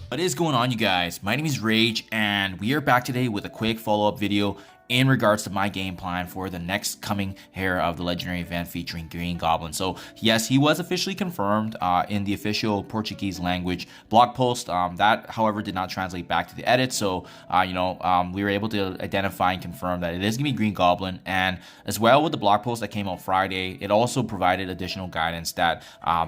What is going on, you guys? My name is Rayge, and we are back today with a quick follow-up video in regards to my game plan for the next coming here of the legendary event featuring Green Goblin. So yes, he was officially confirmed in the official Portuguese language blog post. That, however, did not translate back to the edit. So we were able to identify and confirm that it is gonna be Green Goblin. And as well with the blog post that came out Friday, it also provided additional guidance that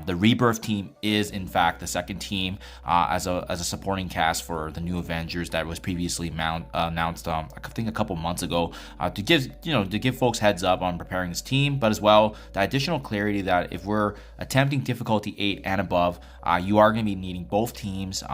the Rebirth team is in fact the second team as a supporting cast for the new Avengers that was previously announced I think a couple months ago, to give folks heads up on preparing this team, but as well the additional clarity that if we're attempting difficulty 8 and above, you are going to be needing both teams,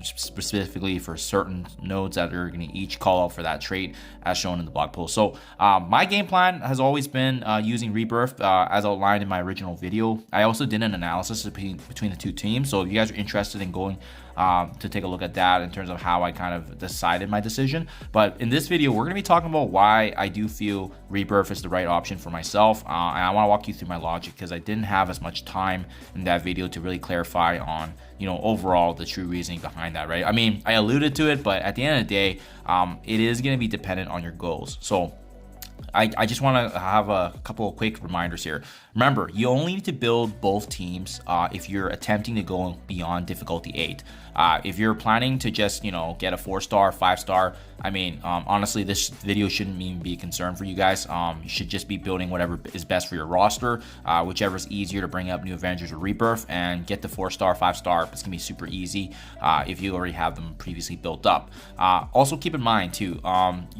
specifically for certain nodes that are going to each call out for that trait as shown in the blog post. So my game plan has always been using Rebirth as outlined in my original video. I also did an analysis between the two teams, so if you guys are interested in going to take a look at that in terms of how I kind of decided my decision. But in this video, we're going to be talking about why I do feel Rebirth is the right option for myself, and I want to walk you through my logic because I didn't have as much time in that video to really clarify on overall the true reasoning behind that, right? I mean, I alluded to it, but at the end of the day, it is going to be dependent on your goals. So I just want to have a couple of quick reminders here. Remember, you only need to build both teams if you're attempting to go beyond difficulty 8. If you're planning to just, get a 4-star, 5-star, I mean, honestly, this video shouldn't even be a concern for you guys. You should just be building whatever is best for your roster, whichever is easier to bring up new Avengers or Rebirth, and get the 4-star, 5-star. It's gonna be super easy if you already have them previously built up. Also keep in mind too,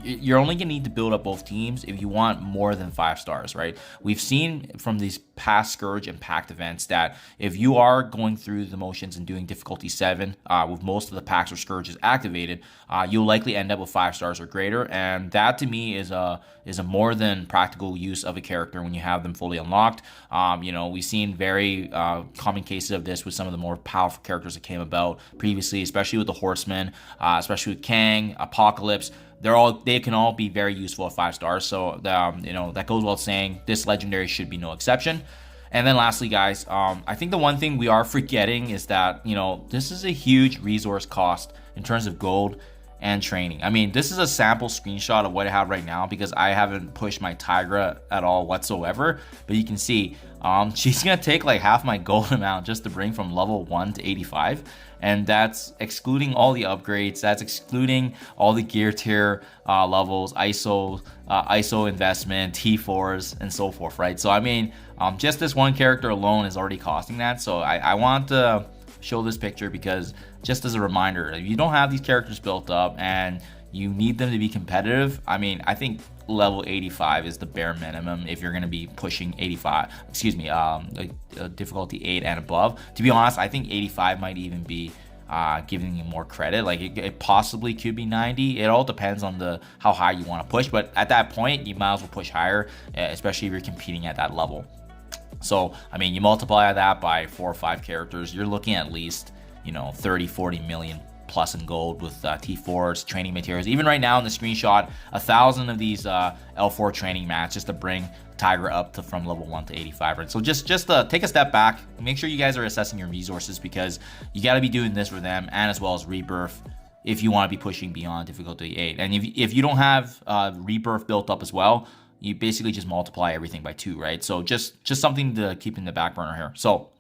you're only gonna need to build up both teams if you want more than 5 stars, right? We've seen from these past Scourge and Pact events that if you are going through the motions and doing difficulty 7 with most of the Pacts or Scourges activated, you'll likely end up with 5 stars or greater, and that to me is a more than practical use of a character when you have them fully unlocked. We've seen very common cases of this with some of the more powerful characters that came about previously, especially with the Horsemen, especially with Kang, Apocalypse. They can all be very useful at 5 stars. So that goes without saying. This legendary should be no exception. And then lastly, guys, I think the one thing we are forgetting is that this is a huge resource cost in terms of gold and training. I mean, this is a sample screenshot of what I have right now because I haven't pushed my Tigra at all whatsoever. But you can see she's gonna take like half my gold amount just to bring from level 1 to 85, and that's excluding all the upgrades. That's excluding all the gear tier levels, ISO investment, T4s, and so forth, right? So I mean, just this one character alone is already costing that. So I want to show this picture because just as a reminder, if you don't have these characters built up and you need them to be competitive, I mean, I think level 85 is the bare minimum if you're going to be pushing 85, difficulty 8 and above. To be honest, I think 85 might even be giving you more credit. Like it possibly could be 90. It all depends on how high you want to push, but at that point you might as well push higher, especially if you're competing at that level. So I mean, you multiply that by 4 or 5 characters, you're looking at least 30-40 million plus in gold with T4s, training materials. Even right now in the screenshot, 1,000 of these L4 training mats just to bring Tigra up from level 1 to 85. Right? So just take a step back, make sure you guys are assessing your resources because you got to be doing this for them and as well as Rebirth if you want to be pushing beyond difficulty 8. And if you don't have Rebirth built up as well, you basically just multiply everything by 2, right? So just something to keep in the back burner here. So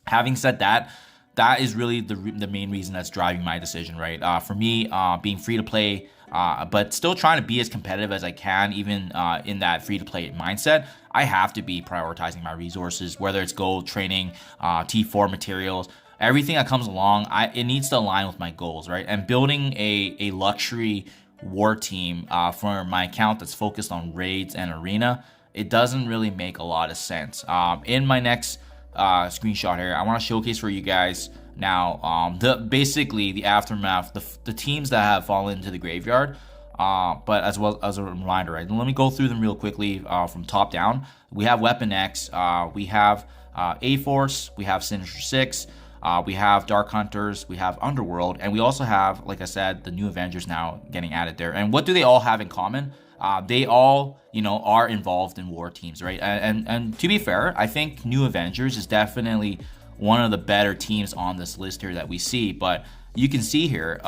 having said that, that is really the main reason that's driving my decision, right? For me, being free to play, but still trying to be as competitive as I can, even in that free to play mindset, I have to be prioritizing my resources, whether it's gold, training, T4 materials, everything that comes along. It needs to align with my goals, right? And building a luxury war team for my account that's focused on raids and arena, it doesn't really make a lot of sense. In my next screenshot here, I want to showcase for you guys now basically the aftermath, the teams that have fallen into the graveyard, but as well as a reminder, right? And let me go through them real quickly from top down. We have Weapon X, we have A-Force, we have Sinister Six, we have Dark Hunters, we have Underworld, and we also have, like I said, the new Avengers now getting added there. And what do they all have in common? they all, are involved in war teams, right? And to be fair, I think New Avengers is definitely one of the better teams on this list here that we see. But you can see here,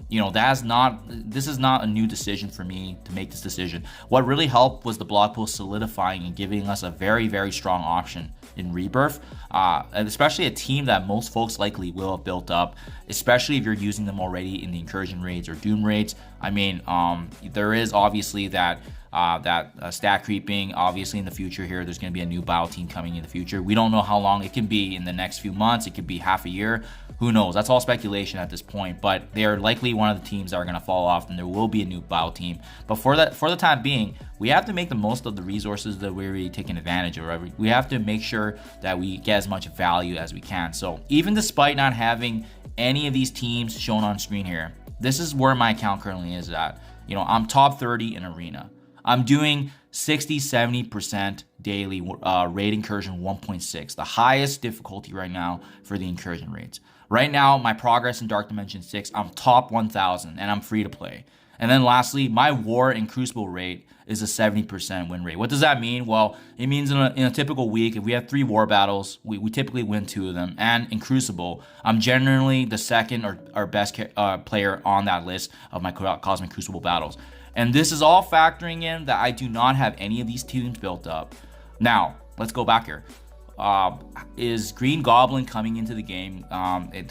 this is not a new decision for me to make this decision. What really helped was the blog post solidifying and giving us a very, very strong option in Rebirth, and especially a team that most folks likely will have built up, especially if you're using them already in the incursion raids or doom raids. I mean, there is obviously that stat creeping. Obviously in the future here, there's going to be a new battle team coming in the future. We don't know how long it can be, in the next few months. It could be half a year. Who knows? That's all speculation at this point, but they are likely one of the teams that are going to fall off, and there will be a new battle team. But for the time being, we have to make the most of the resources that we're really taking advantage of. We have to make sure that we get as much value as we can. So even despite not having any of these teams shown on screen here, this is where my account currently is at. I'm top 30 in arena. I'm doing 60-70% daily raid incursion 1.6, the highest difficulty right now for the incursion raids. Right now, my progress in Dark Dimension 6, I'm top 1,000, and I'm free to play. And then lastly, my war and crucible rate is a 70% win rate. What does that mean? Well, it means in a typical week, if we have 3 war battles, we typically win 2 of them. And in Crucible, I'm generally the second or best player on that list of my Cosmic Crucible battles. And this is all factoring in that I do not have any of these teams built up. Now, let's go back here. Is Green Goblin coming into the game,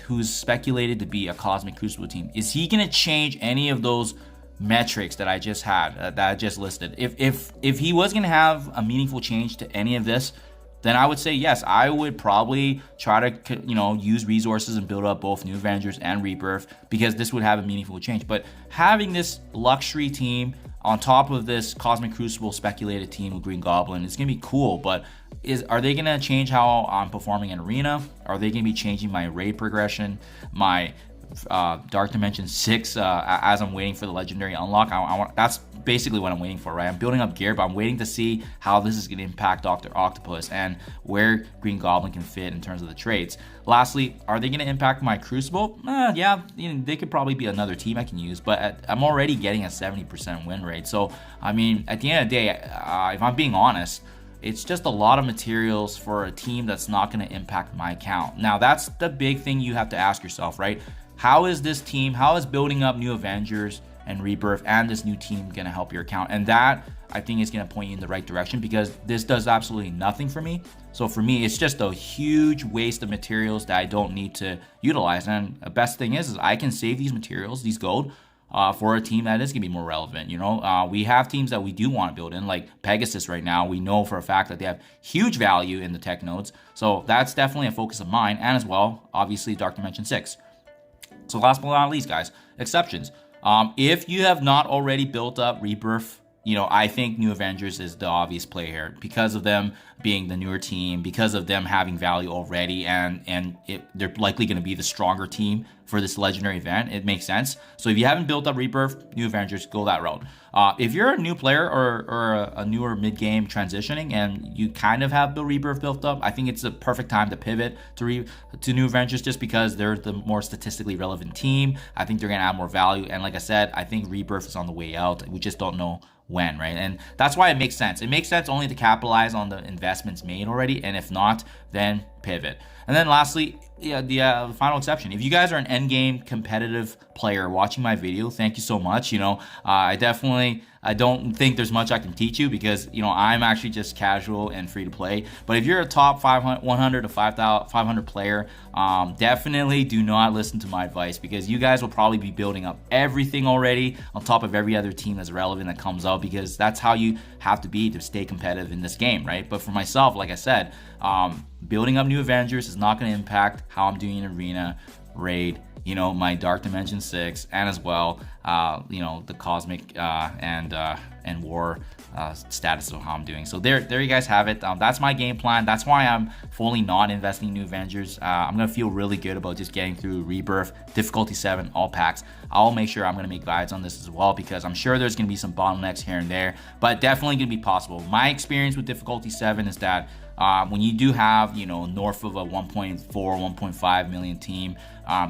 who's speculated to be a Cosmic Crucible team? Is he going to change any of those metrics that I just had, that I just listed? If he was going to have a meaningful change to any of this, then I would say yes, I would probably try to use resources and build up both New Avengers and Rebirth, because this would have a meaningful change. But having this luxury team on top of this Cosmic Crucible speculated team with Green Goblin, it's gonna be cool. But are they gonna change how I'm performing in arena? Are they gonna be changing my raid progression, my Dark Dimension 6 as I'm waiting for the legendary unlock? That's basically what I'm waiting for, right? I'm building up gear, but I'm waiting to see how this is going to impact Dr. Octopus and where Green Goblin can fit in terms of the traits. Lastly, are they going to impact my Crucible? Yeah, they could probably be another team I can use, but I'm already getting a 70% win rate. So, I mean, at the end of the day, if I'm being honest, it's just a lot of materials for a team that's not going to impact my account. Now, that's the big thing you have to ask yourself, right? How is this team, how is building up New Avengers and Rebirth and this new team going to help your account? And that, I think, is going to point you in the right direction, because this does absolutely nothing for me. So for me, it's just a huge waste of materials that I don't need to utilize. And the best thing is I can save these materials, these gold, for a team that is going to be more relevant. We have teams that we do want to build in, like Pegasus right now. We know for a fact that they have huge value in the tech nodes. So that's definitely a focus of mine. And as well, obviously, Dark Dimension 6. So last but not least, guys, exceptions. If you have not already built up Rebirth, I think New Avengers is the obvious play here, because of them being the newer team, because of them having value already, and they're likely going to be the stronger team for this legendary event. It makes sense. So if you haven't built up Rebirth, New Avengers, go that route. If you're a new player or a newer mid-game transitioning and you kind of have the Rebirth built up, I think it's the perfect time to pivot to New Avengers, just because they're the more statistically relevant team. I think they're going to add more value. And like I said, I think Rebirth is on the way out. We just don't know when, right? And that's why it makes sense. It makes sense only to capitalize on the investments made already, and if not, then pivot. And then lastly, the final exception. If you guys are an endgame competitive player watching my video, thank you so much. I don't think there's much I can teach you, because I'm actually just casual and free to play. But if you're a top 100 to 500 player, definitely do not listen to my advice, because you guys will probably be building up everything already on top of every other team that's relevant that comes out, because that's how you have to be to stay competitive in this game, right? But for myself, like I said, building up New Avengers is not going to impact how I'm doing in arena, raid, my Dark Dimension 6, and as well, the Cosmic and War status of how I'm doing. So there you guys have it. That's my game plan. That's why I'm fully not investing in New Avengers. I'm going to feel really good about just getting through Rebirth, Difficulty 7, all packs. I'll make sure I'm going to make guides on this as well, because I'm sure there's going to be some bottlenecks here and there, but definitely going to be possible. My experience with Difficulty 7 is that when you do have, north of a 1.4, 1.5 million team,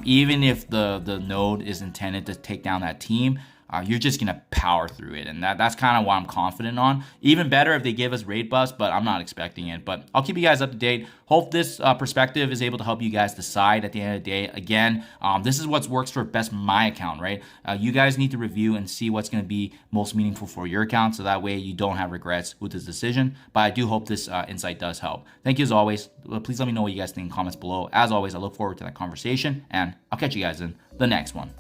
even if the node is intended to take down that team, you're just going to power through it. And that's kind of what I'm confident on. Even better if they give us raid buffs, but I'm not expecting it. But I'll keep you guys up to date. Hope this perspective is able to help you guys decide at the end of the day. Again, this is what works for best my account, right? You guys need to review and see what's going to be most meaningful for your account, so that way you don't have regrets with this decision. But I do hope this insight does help. Thank you as always. Please let me know what you guys think in comments below. As always, I look forward to that conversation, and I'll catch you guys in the next one.